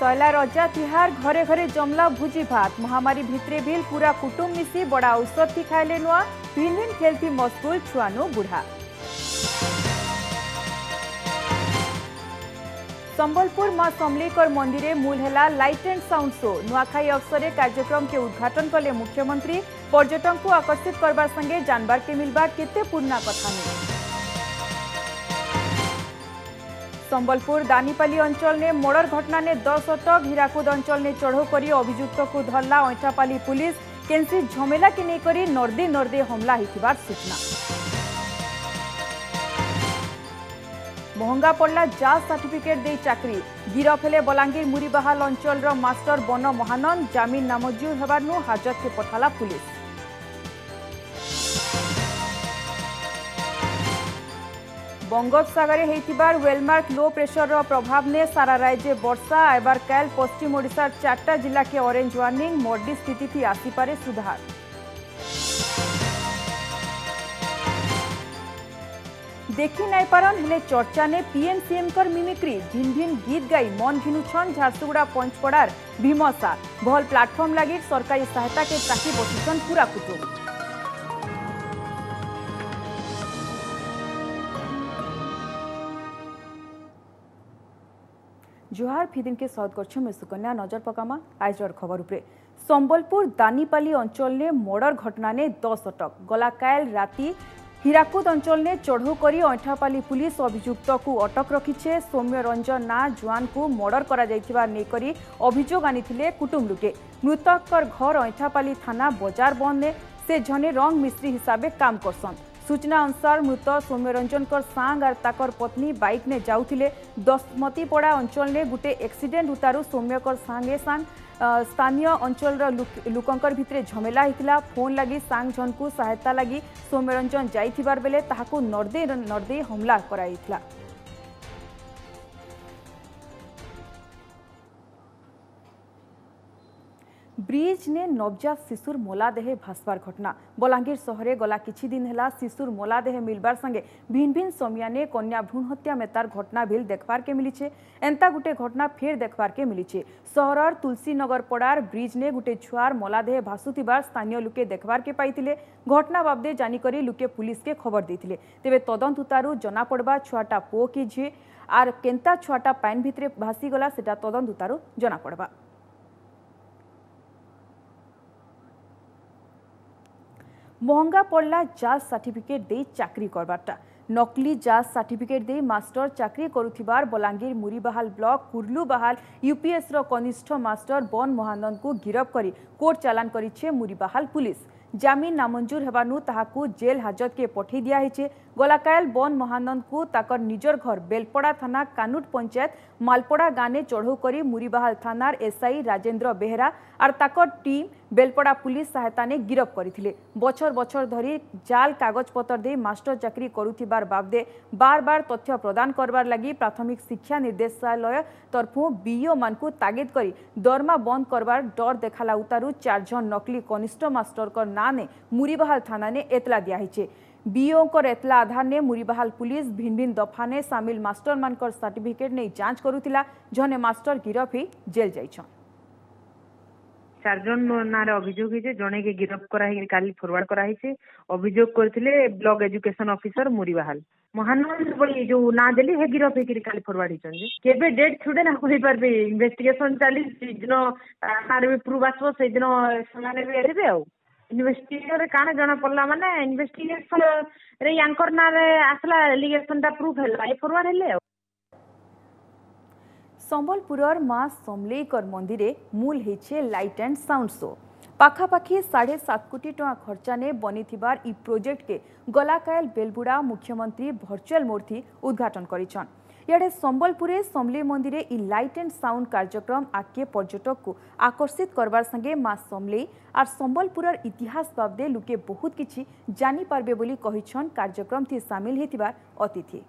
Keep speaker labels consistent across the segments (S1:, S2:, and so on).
S1: सैला रजा तिहार घरे घरे जमला भुजी भात महामारी भित्रे भी पूरा कुटुंब मिसी बड़ा औषध थी खाइले नुआ भिन भिन खेलती मस्कुल छुआनु बुढ़ा। संबलपुर मां समलेकर मंदिर मूल है light and sound show Nuakhai अवसर कार्यक्रम के उद्घाटन कले मुख्यमंत्री पर्यटन को आकर्षित करने संगे जानवर के मिलवा केते पुरना कथा नहीं। संबलपुर दानीपाली अंचल ने मर्डर घटना ने 10 अटक हीराकुद अंचल ने चढ़ऊ कर अभियुक्त को धरला ऐठापाली पुलिस केंसी झमेला के नहीं करी नर्दे नर्दे हमला होइथिबार सूचना। महंगा पड़ला जाल सर्टिफिकेट दे चाकरी गिरफ हेले बलांगीर मुरीबाहाल अंचल मास्टर बन महानंद जमीन नामंजूर हेबारनु हाजत के पठाला police. Bangopsagar होइथिबार well-marked low pressure रो प्रभाव ने सारा राज्य वर्षा आइबार काल पश्चिम ओडिशार 4टा जिला के ऑरेंज वार्निंग मोर्डी स्थिति थी आसीपारे सुधार। देखी नहीं पारन हेले चर्चा ने पीएम सीएम कर मिमिक्री भिन भिन गीत गाई मन घिनुछन झारसुगुड़ा पंचपड़ार भीमसा भल प्लाटफर्म लगी सरकारी सहायता के चाकी बसिछन पूरा कुटुंब। जोहार फिदिन के सौद करछु मैं सुकन्या नजर पकामा आजर खबर उपरे। संबलपुर दानीपाली अंचल ने मर्डर घटना ने 10 अटक गला काल राति हीराकुद अंचल ने चढ़ऊ करी ऐठापाली पुलिस अभियुक्त को अटक रखीचे। सौम्य रंजन ना जुआन को मर्डर करा जाइथिबा नै करी अभियोग आनिथिले कुटुंब लोके। मृतकर घर ऐठापाली थाना बाजार बंद ने से जने रंग मिस्त्री हिसाबे काम करसन। सूचना अनुसार मृत सौम्यरंजन सांग और ताकर पत्नी बाइक ने जाउथिले दसमतीपड़ा अंचल ने गुटे एक्सीडेंट उतारू सौम्यकर सांगे सांग स्थानीय अंचल लोकंकर भितरे झमेला होइतिला। फोन लगी सांग जन को सहायता लगी सौम्यरंजन जाइथिबार बेले ताहाकू नर्दे नर्दे हमला कराइथिला। ब्रिज ने नवजात शिशुर मोलादेह भासवार घटना बलांगीर सहरे गला किछि दिन हेला शिशुर मोलादेह मिलबार संगे भिन भिन समिया ने कन्या भ्रूण हत्या मेतार घटना भी देखबार के मिलीचे। एंता गुटे घटना फेर देखबार के मिलीचे। सहरर तुलसीनगर पड़ार ब्रिज ने गुटे छुआर मोलादेह भासुतिबार स्थानीय लोके देखबार के पाइतिले। घटना बाबदे जानिकरी लोके पुलिस के खबर देथिले। तेबे तदंत उतारू जना पड़बा छुआटा पो कि झी आर केंता छुआटा पाइन भितरे भासी गला सेटा तदंत उतारू जना पड़बा। महंगा पड़ला जाल सर्टिफिकेट दे चाकरी करबारटा नकली जाल सर्टिफिकेट दे मास्टर चाकरी करुथिबार बलांगीर मुरीबाहाल ब्लॉक कुर्लुबाहाल यूपीएस रो कनिष्ठ मास्टर बन महानंद को गिरफ करी कोर्ट चालान करिछे मुरीबाहाल पुलिस। जमीन नामंजूर हेबानु ताहाकू जेल हाजत के पठै दिया हिचे। गलाकायल बन महानंद को ताकर निजर घर बेलपड़ा थाना कानुट पंचायत मालपड़ा गाने चढ़ऊ करी मुरीबाहाल थानार एसआई राजेंद्र बेहरा और ताकर टीम बेलपड़ा पुलिस सहायता ने गिरफ करथिले। बछर बछर धरी जाल कागज पत्र दे मास्टर चाकरी करुथिबार बाबदे बार बार तथ्य प्रदान करबार लगी प्राथमिक शिक्षा निर्देशालय तरफु बीओ मानकू तागिद करी दरमा बंद करबार डर देखाला उतारू 4 जन नकली कनिष्ठ मास्टर कर ना ने मुरीबाहाल थाना ने एतला दिया हिचे। बीओ कर एतला आधार ने मुरीबाहाल पुलिस भिन भिन दफा ने सामिल मास्टर मानकर सर्टिफिकेट ने जांच करुथिला। जने मास्टर गिरफ ही जेल जाइछन।
S2: 4 जन नारे अभियोग है जने के गिरफ करा काली फॉरवर्ड करा अभियोग करथिले ब्लॉक एजुकेशन ऑफिसर मुरीबाहाल महानंद बोली जो ना देली हे गिरफ है काली फॉरवर्ड हिचन जे केबे डेट छुडे ना कहि परबे इन्वेस्टिगेशन चाली दिन तार भी प्रूफ आसो से दिन समाने भी एबे आ इन्वेस्टिगेशन रे काना जना पड़ला माने इन्वेस्टिगेशन रे यांकर ना रे आसला एलिगेशन टा प्रूफ हैला ए फॉरवर्ड हैले आ।
S1: संबलपुरर मां समलेकर मंदिरे मूल हेचे लाइट एंड साउंड शो पाखापाखी 7.5 कोटी टका खर्चा ने बनीथिबार इ प्रोजेक्ट के गलाकायल बेलबुड़ा मुख्यमंत्री वर्चुअल मोड उद्घाटन करिछन। याडे संबलपुरे समले मंदिरे इ लाइट एंड साउंड कार्यक्रम आके पर्यटक को आकर्षित करबार संगे मां समले और संबलपुरर इतिहास बाबदे लुके बहुत किछि जानी पारबे बोली कहिछन कार्यक्रम थी शामिल हेतिबार अतिथि।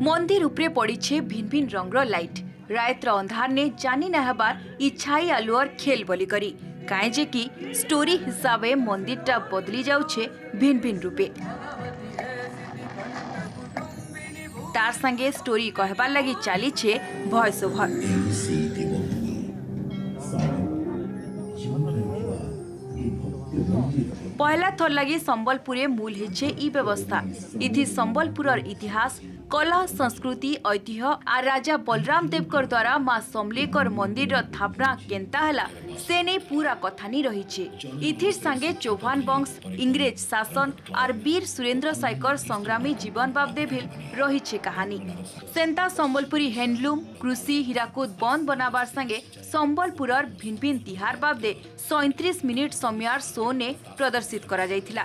S1: मंदिर उपरे पड़ीछे भिन्न भिन्न रंगर लाइट रायत्र अंधार ने जानी नहबार इच्छाई आलुअर खेल बोली करी काहे जे कि स्टोरी हिसाबे मंदिरटा बदली जाउछे भिन्न भिन्न रूपे। तार संगे स्टोरी कहबार लगी चली छे वॉइस ओवर। पहला थर लगी संबलपुरे मूल हेछे ई व्यवस्था। इथि संबलपुरर इतिहास, कला, संस्कृति, ऐतिह्य आ राजा बलराम देवकर द्वारा मां समलेकर मंदिर स्थापना केंता हला से नहीं पूरा कथानी रही। इथिर संगे चौहान वंश, इंग्रेज शासन आर वीर सुरेंद्र साइकर संग्रामी जीवन बाबदे भी रही कहानी। सेंता संबलपुरी हैंडलूम, कृषि, हीराकुद बंद बनाबार संगे संबलपुरर भिन्न भिन्न तिहार बाबदे 37 मिनिट समयार शो ने प्रदर्शित करा जायथिला,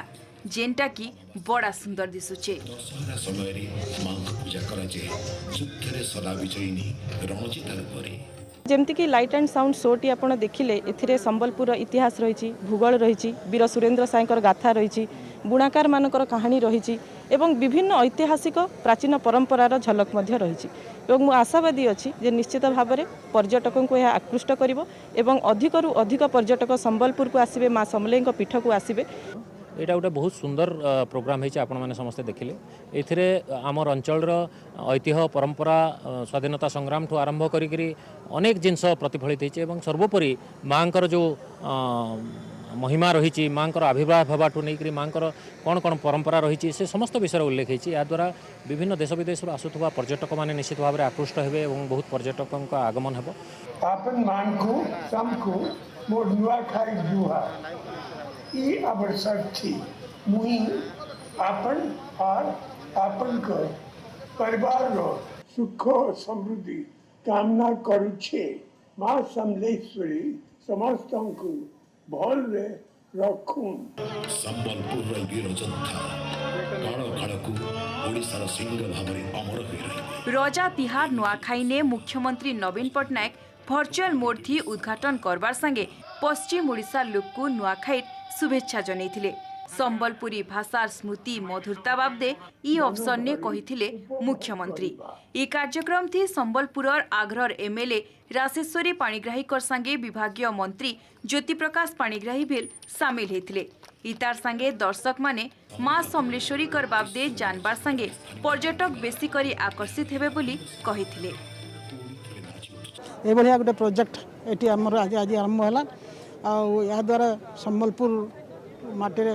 S1: जेनटा की बड़ा सुंदर दिसुचे।
S3: दशहरा समय रे मां पूजा करा जे युद्धरे सदा विजयिनी रणजितार परे
S4: जेमती कि लाइट एंड साउंड शोटी आपण देखिले एथिरे संबलपुर इतिहास रही, भूगोल रही, वीर सुरेंद्र साईकर गाथा रही, बुणाकार मानकर कहानी रही एवं विभिन्न ऐतिहासिक प्राचीन परंपरार झलक मध्य रही। एवं मु आशावादी अच्छी जे निश्चित भाव में पर्यटकों को यह आकृष्ट करिवो एवं अधिकरू अधिक पर्यटक संबलपुर को आसिबे, मां समलेई पीठ को आसिबे।
S5: एटा गोटे बहुत सुंदर प्रोग्राम है आपण मैंने समस्ते देखिले। एथिरे आमर अंचलर ऐतिह्य परंपरा स्वाधीनता संग्राम ठू आरंभ करी अनेक जिनस प्रतिफलित होती है। सर्वोपरि माँकर जो महिमा रही, माँकर आविर्भाव हवाठू नहीं माँकर कौन कौन परंपरा रही से समस्त विषय उल्लेख होती। याद्वारा विभिन्न देश विदेश आसुवा पर्यटक मैंने निश्चित भाव में आकृष्ट हे और बहुत पर्यटकों का आगमन हो।
S6: आपन मान को सबको मोर नुआखाई जुहा ई अवसर थी मुई आपन और आपन को परिवार रो सुख समृद्धि कामना करू छे। मां समलेश्वरी समस्त को भल रे रखून।
S3: संबलपुर वीर योद्धा काळ काळ को ओडिसार सिंह भाव में अमर होई रही।
S1: रजा तिहार नुआखाई ने मुख्यमंत्री नवीन पट्टनायक भर्चुअल मोड थी उद्घाटन करबार संगे पश्चिम ओडिशा लोक को नुआखाई शुभेच्छा जनैथिले। संबलपुरी भाषार स्मृति मधुरता बाबदे ई अवसर ने कहिथिले मुख्यमंत्री। ई कार्यक्रम थी संबलपुरर आग्रहर एमएलए राशेश्वरी पाणिग्राहीकर संगे विभागीय मंत्री ज्योति प्रकाश पाणिग्राही भी सामिल हेथिले। इतार संगे दर्शक माने मां समलेश्वरी कर बाबदे जानबार संगे पर्यटक बेसी करी आकर्षित हेबे बोली कहिथिले।
S7: ए बढ़िया गोटे प्रोजेक्ट एटी हमर आज आरंभ होला आ या द्वारा संबलपुर माटी रे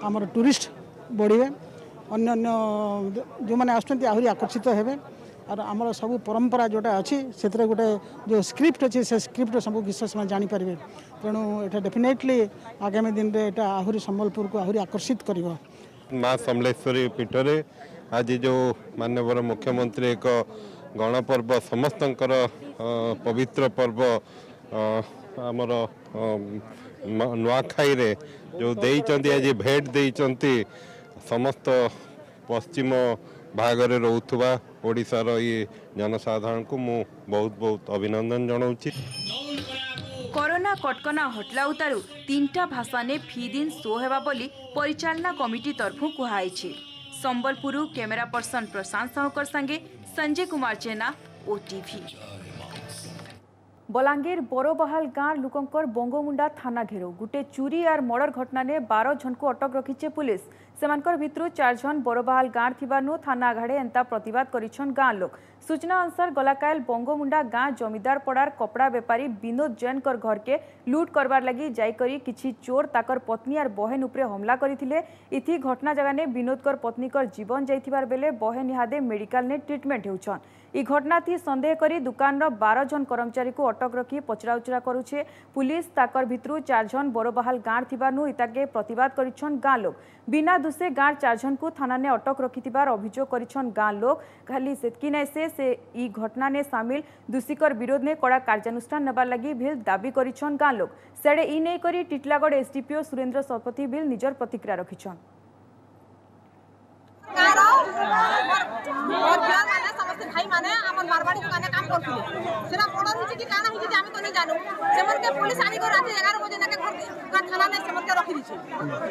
S7: हमर टूरिस्ट बढ़िबे, अन्य अन्य जो माने आछंती आहुरी आकर्षित हेबे और आमर सब परंपरा जोटा अच्छी से गोटे जो स्क्रिप्ट अच्छे से स्क्रिप्ट सब विशेष में जानी पारे। तेणु ये डेफिनेटली आगामी दिन में यहाँ आहुरी संबलपुर को आहुरी आकर्षित कर।
S8: माँ समलेश्वरी पीठरे आज जो माननीय मुख्यमंत्री एक गणपर्व समस्तंकर पवित्र पर्व आमर नुआखाई रे जो देइचंती आज भेट देइचंती समस्त पश्चिम भागरे रोथुवा ओडिशार ये जनसाधारण को मु बहुत बहुत अभिनंदन जनाऊँ।
S1: कोरोना कटकना हटला उतारू 3टा भाषा ने फी दिन शो हेबा बोली परिचालना कमिटी तरफु कुहाइछि। संबलपुर कैमेरा पर्सन प्रशांत साहुकर संगे संजय कुमार जेना ओटीवी। बलांगीर बरोबहाल गाँव लुकंकर बंगमुंडा थाना घेराव गुटे चोरी और मर्डर घटना ने 12 जन को अटक रखीचे पुलिस। सेमानकर भितरु 4 जन बरोबहाल गाँव थिबानु थाना आघाड़े एंता प्रतिवाद करिछन गाँ लोक। सूचना अनुसार गलाकायल बंगमुंडा गाँ जमीदार पड़ार कपड़ा बेपारी विनोद जैन कर घर के लूट करबार लगी जाइकरी किछि चोर ताकर पत्नी और बहन उपरे हमला करिथिले। इथि घटना जगह ने विनोद कर पत्नी कर जीवन जाइथिबार बेले बहन इहादे मेडिकल ने ट्रीटमेंट हेउछन। ई घटना थी संदेह करी दुकान 12 जन कर्मचारी को अटक रखी पचराउचरा करुछे पुलिस। ताकर भितरु 4 जन बरोबहाल गाँव थिबानु इताके प्रतिवाद करिछन गाँ लोक। बिना दुसे गाँव 4 जन को थाना ने अटक रखिथिबार अभियोग करिछन गाँ लोक। खाली सेतकी नै से ई घटना ने सामिल दोषीकर विरोध ने कड़ा कार्यानुष्ठान नबार लगी भी दाबी करिछन गाँ लोक। सेडे ई नै करी टिटलागढ़ एसडीपीओ सुरेंद्र शतपथी भी निजर प्रतिक्रिया रखिछन।
S9: भाई माने अपन मारवाड़ी दुकान काम करथि सेना ऑर्डर हिची कि काना हिची हम तो नहीं जानू सेमन के पुलिस आनी को रात 11 बजे ना के घर का थाना में सेमन के रखि दिछि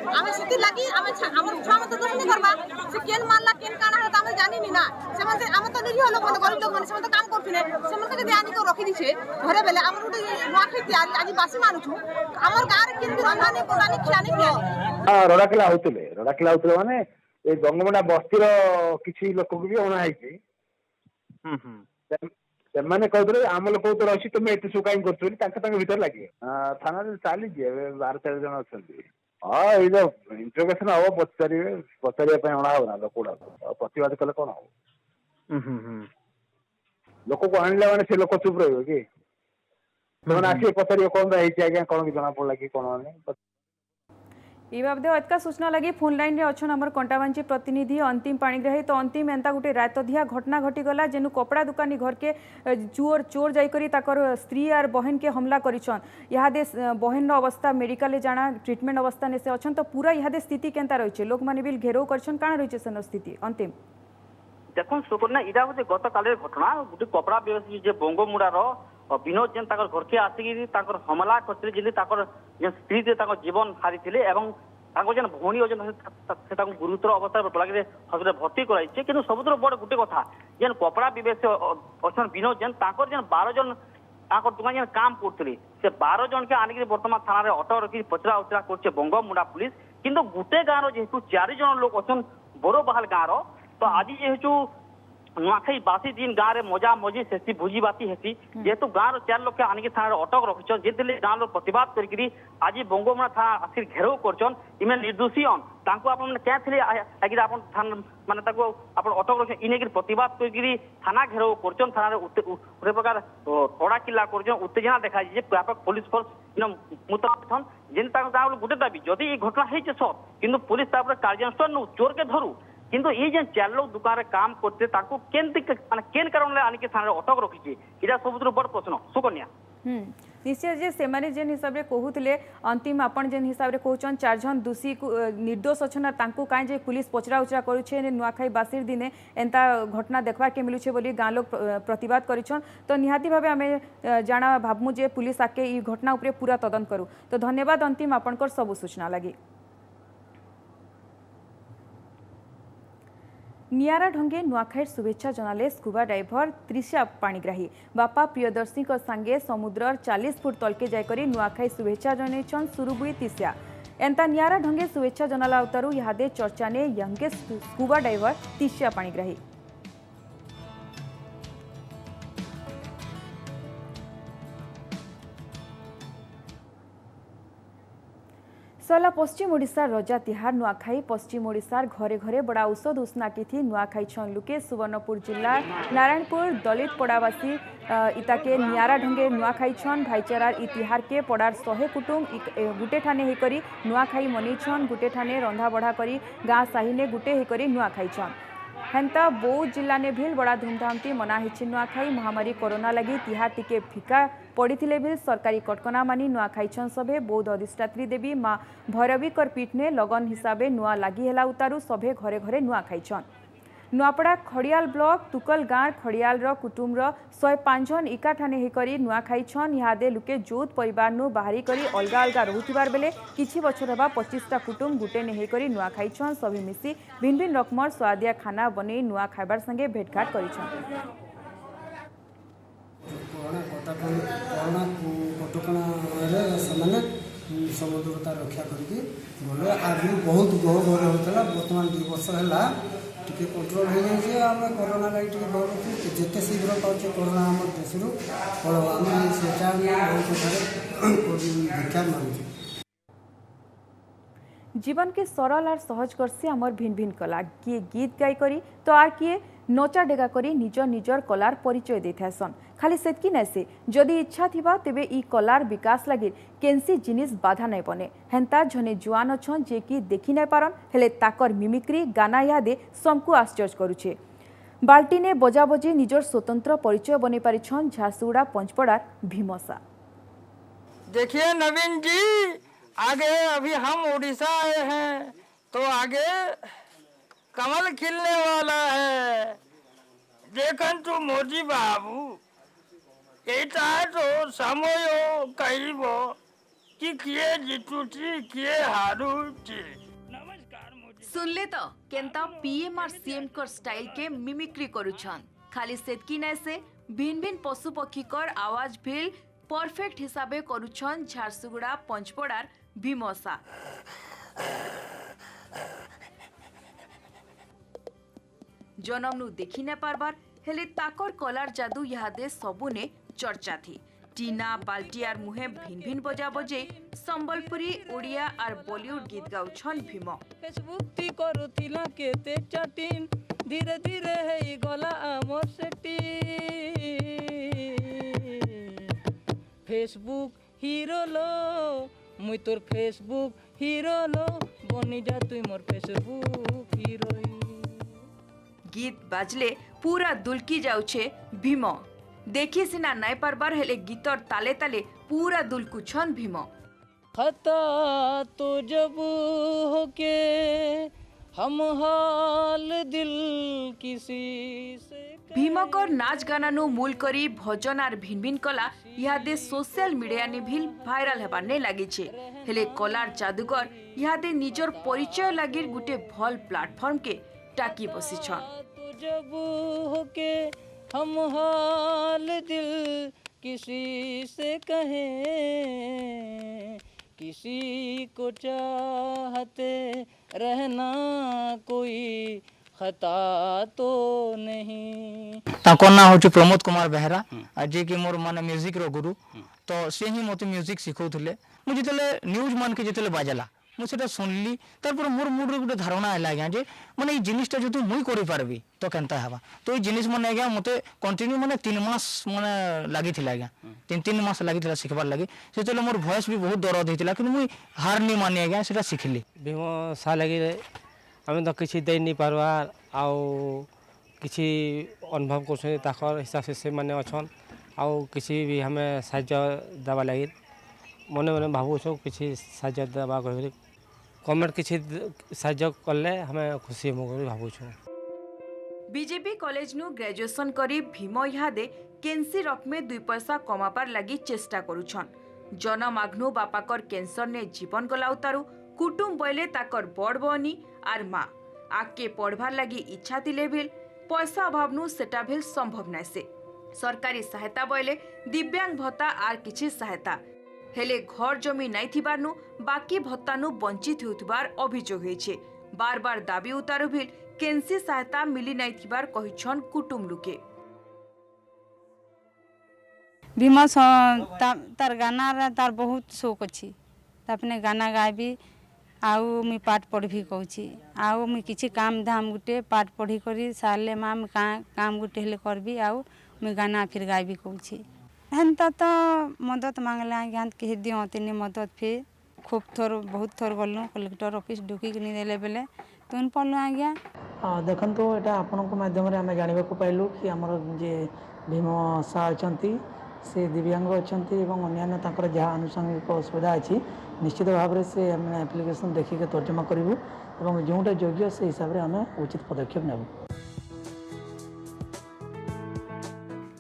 S9: हमें सिटी लागी हमें हमर छुआ मत दोष नहीं करबा से केन मारला केन काना है त हमें जानी नि ना सेमन से हम तो निरीह लोग गरीब लोग सेमन तो काम करथिले सेमन के जे आनी को रखि दिछि घरे बेले हमर उठे नुआ खै तैयारी आज बासी मानु छु हमर गार केन भी रंधा नहीं कोटानी खियानी खिया
S10: रड़ाकिला होतले माने ए गंगमुंडा बस्तीर किछि लोक भी होना है ସେମାନେ କହୁଥିଲେ ଆମ ଲୋକ ଉତ୍ତର ଅଛି ତୁମେ ଏତେ ସବୁ କାହିଁ କରୁଛ ତାଙ୍କ ଭିତରେ ଲାଗିବେ ଥାନାରେ ଚାଲିଛି ଏବେ 12-13 ଜଣ ଅଛନ୍ତି ହଁ ଏଇ ଯୋଉ ଇଣ୍ଟରୋଗେସନ ହବ ପଚାରିବା ପାଇଁ ଅଣା ହବ ନା ଲୋକ ଗୁଡାକ ପ୍ରତିବାଦ କଲେ କଣ ହବ ଲୋକକୁ ଆଣିଲା ମାନେ ସେ ଲୋକ ଚୁପ ରହିବ କି ସେମାନେ ଆସିବେ ପଚାରିବେ କଣ ହେଇଛି ଆଜ୍ଞା କଣ କି ଜଣା ପଡିଲା କି କଣ ନାହିଁ
S1: ये बाबदे अतका सूचना लगी फोन लाइन रे अच्छन हमर कंटाबांची प्रतिनिधि अंतिम पाणीग्राही तो अंतिम एंता गुटे रातधिया घटना घटी गला जेनु कपड़ा दुकानी घर के चोर जाई करी ताकर स्त्री आर बहन के हमला करिछन यादे बहन रो अवस्था मेडिकल जाना ट्रीटमेंट अवस्था ने से अच्छन तो पूरा यादे स्थिति केनता रहिছে लोक माने बिल घेराव करछन काना रहिছে सन स्थिति अंतिम
S11: देखो सुकन्या इरा होते गत काले घटना गुटे कपड़ा व्यवसायी जे बंगमुड़ा रो विनोद जेन ताकर घर के आसिकी ताकर हमला करथिले जिनि ताकर जे स्त्री जे ताकर जीवन हारिथिले एवं ताकर जेन भौणी ओजन से ताको गुरुतर अवस्था लागे हॉस्पिटल भर्ती कराइছে किंतु सबुतर बड़ गुटे कथा जेन कपड़ा व्यवसायी अछन विनोद जेन ताकर जेन 12 जन ताकर दुकान जेन काम करथिले से 12 जन के आनिकी वर्तमान थाना रे अटक रखी पचरा उचरा करছে बंगमुड़ा पुलिस किंतु गुटे गाँव जेहेतु 4 जन लोक अछन बोरो बहाल गाँव तो आज जेहेतु नुआखाई बासी दिन गाँव में मजा मजी हेसी भोजी बाती हेसी जेहेतु गाँव 4 लोग के आनिकी थाना अटक रखिछन जेतिले गाँव लोग प्रतिवाद करके आज बंगमुड़ा थाना आसिर घेराव करछन इमे निर्दोषी अन तांको आपन क्या थिले आगिर आपन थाना माने ताको आपन अटक रखिछन इनेगिर प्रतिवाद करके थाना घेराव करछन थाना रे उते प्रकार थोड़ा किला करछन उत्तेजना देखा जे व्यापक पुलिस फोर्स इन मुतन जेन ताको गाँव गुटे दाबी जदि ई घटना हेचे सब किंतु पुलिस तापर कार्यानुष्ठान नु चोर के धरू किंतु ये जेन 4 लोग दुकान रे काम करते ताको केनति माने केन कारण ले आनिके थाना रे अटक रखिछे इरा सबुतर बड़ प्रश्न सुकन्या
S1: निश्चय जे से माने जेन हिसाब रे कहूतले अंतिम आपण जेन हिसाब रे कहउछन 4 जन दोषी को निर्दोष अछन तांको काई जे पुलिस पचरा उचरा करूछे नुआखाई बासिर दिने एंता घटना देखबा के मिलुछे बोली गाँ लोग प्रतिवाद करिछन तो निहाती भाबे हमें जाना भाबमु जे पुलिस आके ई घटना उपरे पूरा तदन करू तो धन्यवाद अंतिम आपनकर सब सूचना लगी नियारा ढंगे नुआखाई शुभेच्छा जनाले स्कूबा डाइभर त्रिशा पाणीग्राही बापा प्रियदर्शी संगे समुद्र 40 फुट तलके जायकरी नुआखाई शुभेच्छा जनैछन सुरुबुई तिसिया एंता नियारा ढंगे शुभेच्छा जनाला उतारू यादे चर्चा ने youngest scuba diver Trisha Panigrahi सला पश्चिम ओडिशा रजा तिहार नुआखाई पश्चिम ओडिशार घरे घरे बड़ा औषध उष्णा की नुआखाई छन लुके सुवर्णपुर जिला नारायणपुर दलित पड़ावासी इताके नियारा ढंगे नुआखाई छन भाईचारार इतिहार के पड़ार 100 कुटुम गुटे ठाने हेकरी नुआखाई मनी छन गुटे ठाने रंधा बढ़ा करी गाँ साहिने गुटे हेकरी नुआखाई छन हेन्ता बौद्ध जिला ने भी बड़ा धूमधाम ती मना हिछि नुआखाई महामारी कोरोना लगी तिहार टिके फिका पड़ीथिले भी सरकारी कटकना मानी नुआखाई छन सभे बौद्ध अधिष्ठात्री देवी माँ भैरवीकर पीठ ने लगन हिसाबे नुआ लागी हेला उतारू सभे घरे घरे नुआखाई छन नुआपड़ा खड़ियाल ब्लॉक तुकल गाँ खड़ियाल कुटुम 105 जन इका ठाने हेकरी नुआखाई छन यादे लुके जोत परिवार नु बाहरी करी अलगा अलगा रहुथिबार बेले किछि बछर हबा 25टा कुटुम गुटे ने हेकरी नुआखाई छन सभी मिसी भिन्न भिन्न रकमर स्वादिया खाना बने नुआ खाइबार संगे भेटघाट करिछन
S12: समुद्रता रक्षा करके बोले आगे बहुत गहर गहर होता बर्तमान 2 वर्ष है टिके कंट्रोल हो जाए आम कोरोना लगे टे डर जिते शीघ्र पाचे कोरोना आम देश आम भिक्षा मांगु
S1: जीवन के सरल और सहज करसी आमर भिन्न भिन्न कला किए गीत गाई करी तो आर किए नचा डेगा करी निजर निजर कलार परिचय देथासन खाली सेतकी नैसे जदि इच्छा थिबा तेबे ई कलार विकास लगी केनसी जिनिस बाधा नहीं बने हेन्ता झने जुआन अछन जे कि देखि नहीं पारन हेले ताकर मिमिक्री गाना यादे समकु आश्चर्य करुछे बाल्टीने बजा बजी निजर स्वतंत्र परिचय बने पारिछन झारसुगुड़ा पंचपड़ार भीमसा।
S13: देखिए नवीन जी आगे अभी हम उड़ीसा आए हैं तो आगे कमल खिलने वाला है देखंतु मोदी बाबू एटा तो समय कहब कि किए जितुची किए हारुची। नमस्कार मोदी।
S14: सुनले तो केंता पीएम और सीएम कर स्टाइल के मिमिक्री करूछन। खाली सेतकी नै से भिन्न भिन्न पशु पक्षी कर आवाज भी परफेक्ट हिसाबे करूछन झारसुगुड़ा पंचपड़ार भीमसा। जनमनु देखी न पारबार हेले ताकर कलार जादू इहादे सबुने चर्चा थी। टीना बाल्टियार मुहे भिन्न भिन्न बजा बजे संबलपुरी ओडिया और बॉलीवुड गीत गाउछन भीम।
S4: फेसबुक ती करुतिला केते चैटिंग धीरे धीरे हे गला आमर सेटी फेसबुक हीरो लो मुई तोर फेसबुक हीरो लो बनी जा तुई मोर फेसबुक हीरोइन।
S14: गीत बाजले पूरा दुलकी जाउछे भीम। देखी सिना नाई पारबार हेले गीतर ताले ताले पूरा दुलकुछन भीम।
S4: खता तो जब होके हम हाल दिल किसी से।
S14: भीमकर नाच गाना नु मूल करी भजन आर भिन्न भिन्न कला इहादे सोशल मीडिया ने भी भाइराल हेबार ने लागी छे। हेले कलार जादूगर इहादे निजर परिचय लागिर गुटे भल प्लेटफॉर्म के टाकी बसी छन।
S4: तो जब होके हम हाल दिल किसी से कहें किसी को चाहते रहना कोई खता तो नहीं।
S12: ताको ना हो प्रमोद कुमार बेहरा जे कि मोर माने म्यूजिक रो गुरु तो से ही मते म्यूजिक सिखौथले। मु जितले न्यूज मान के जितले बाजला मु सेटा सुनली तारपर मोर मूड रे गुटे धारणा आला गया जे माने ई जिनिसटा जदि मुई करि पारबी तो केनता हवा। तो ई जिनिस माने गया मते कंटिन्यू माने 3 मास माने लागि थिला गया 3 मास लागि थिला सिखबार लागि। सेतले मोर वॉइस भी बहुत दर्द हेतिला कि मुई हार नि माने गया सेटा सिखली।
S15: भीम सा लागि आमे तो किछि दे नि पारबा आउ किछि अनुभव करछे ताकर हिसाब से माने अछन आउ किछि भी हमें साहाय्य दबा लागि मने मने भाबु छ किछि साहाय्य दबा कहि कमेंट किछि साहाय्य करले हमें खुशी हो भाबु छ।
S14: बीजेपी कॉलेज नु ग्रेजुएशन करी भीम इहादे केंसी रकमे 2 पैसा कमापार लागि चेष्टा करूछन। जन्म आग्नु बापाकर कैंसर ने जीवन गला उतारू कुटुम बइले ताकर बड़ बनी आर माँ आके पढ़वार लगी इच्छा थिले भी पैसा अभाव नु सेटा भी संभव नै से। सरकारी सहायता बइले दिव्यांग भत्ता आर किछि सहायता हेले घर जमी नाइ थिबार नु बाकी भत्ता नु वंचित होउतबार अभियोग होइछे। बार बार दाबी उतारू भी केंसी सहायता मिली नाइ थिबार कहिछन कुटुम लुके।
S16: भीम तार गाना तार बहुत शौक अच्छी तापने गाना गाबी आउ मुई पाठ पढ़ी कहूँ आउ मुई किसी काम धाम गुटे पाठ पढ़ी करी सारे माँ काम गुटे हेले करबी आउ मुई गाना फिर गाबी कहूँ। हेन्ता तो मदद मांगले आज्ञा कही दियो तीन मदद फिर खूब थोर बहुत थोर गलु कलेक्टर ऑफिस ढुकी देले बेले तुम पढ़लु आज्ञा।
S7: हाँ देखो तो यहाँ आपण मध्यम आम जानवा पाइलु कि आमर जे भीम सा अच्छा से दिव्यांग अच्छा अन्य जहाँ आनुषंगिक असुविधा अच्छी निश्चित भाव में से आम एप्लिकेशन देखिए तर्जमा करूँ और जोटा योग्य से हिसाब से आम उचित पदक्षेप नेबू।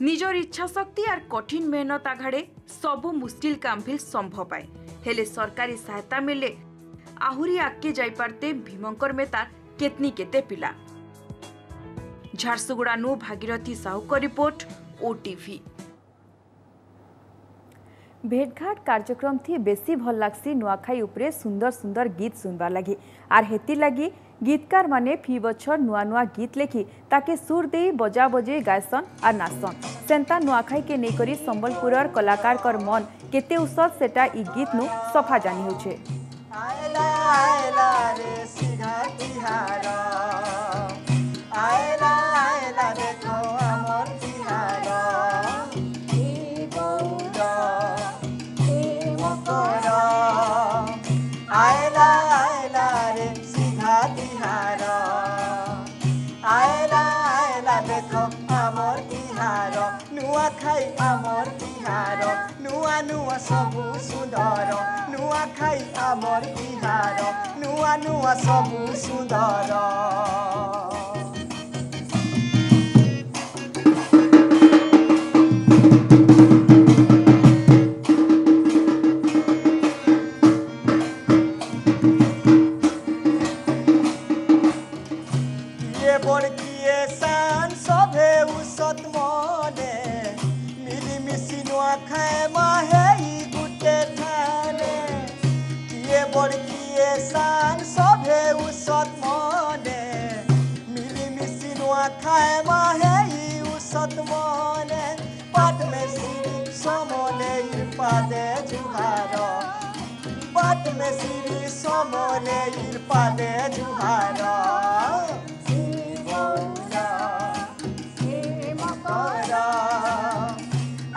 S14: निजर इच्छा शक्ति और कठिन मेहनत आघाड़े सबु मुश्किल काम भी संभव पाए हेले सरकारी सहायता मिले आहुरी आगे जाई पारते भीमंकर मेता केतनी केते पिला। झारसुगुड़ा नु भागीरथी साहू को रिपोर्ट ओटीवी।
S1: भेटघाट कार्यक्रम थी बेसी भल लागसी नुआखाई उपरे सुंदर सुंदर गीत सुनबार लगी आर हेती लगी गीतकार माने फी बछर नुआ नुआ गीत लेखि ताके सुर दे बजा बजे गायसन आर नाचसन सेंता नुआखाई के नेकरी संबलपुरर कलाकार कर मन केते उसत सेटा ई गीत नु सफा जानी होछे।
S17: आयला आयला रे सिधा तिहार आयला आयला देखो अमर तिहार ए गौरा ए मकर आयला आयला रे सिधा तिहार आयला आयला देखो अमर तिहार नुआ खाई अमर तिहार नुआ नुआ सबु सुंदर नुआ खाई अमर तिहार नुआ नुआ सबु सुंदर। ये बड़किए सान सभे उसत मने मिली मिसी नुआ खाए माहे ई गुटे थाने ये बड़किए सान सभे उसत मने मिली मिसी नुआ खाए माहे ई उसत मने पाट में सिरी समले ई पादे जुहार पाट में सिरी समले ई पादे जुहार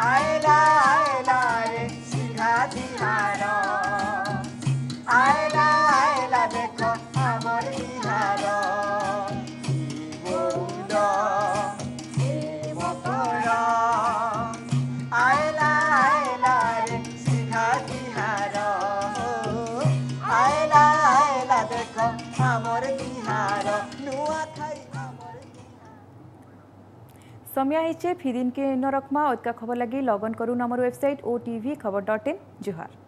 S17: आयला आयला रे सिंहा तिहार आयला आयला देखो आमर तिहार बोल मकर आयला आयला रे सिंहा तिहार आयला आयला देखो आमर तिहार नुआ खाई
S1: समय हिचे फिदिन के न रखमा ओतका खबर लगी लॉग ऑन करू हमर वेबसाइट OTV खबर.in जुहार।